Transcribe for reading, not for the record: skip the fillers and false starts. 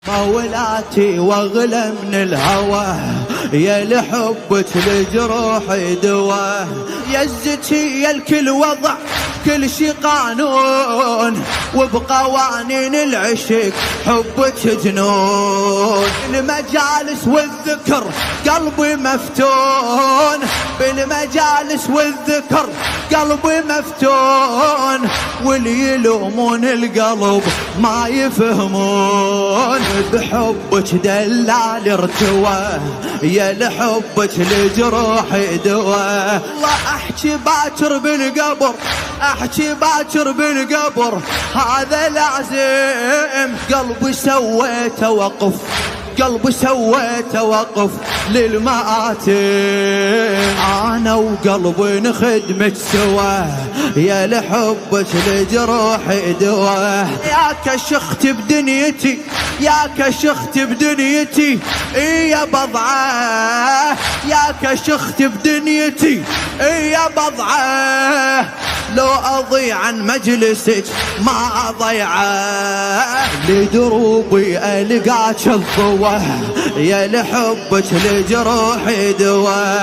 مولاتي واغلى من الهوى، يا لحبك لجروحي دوا، يا الزكي يا الكل وضع كل شي قانون، وبقوانين العشق حبك جنون. المجالس والذكر قلبي مفتون، بالمجالس والذكر قلبي مفتون، واللي يلومون القلب ما يفهمون. بحبك دلال ارتوى، يا لحبك لجروحي دوا. الله احكي باكر بالقبر، احكي باكر بالقبر، هذا العزيم قلبي سويته وقف، قلبي سويته وقف للمآتم. انا وقلبي نخدمك سوا، يا لحبك لجروحي دوا. ياك شخت بدنيتي، ياك شخت بدنيتي، يا بضعه، ياك شخت بدنيتي يا بضعه. لو اضيع عن مجلسك ما اضيعه، لدروبي القاك الضوى، يا لحبك لجروحي دوا.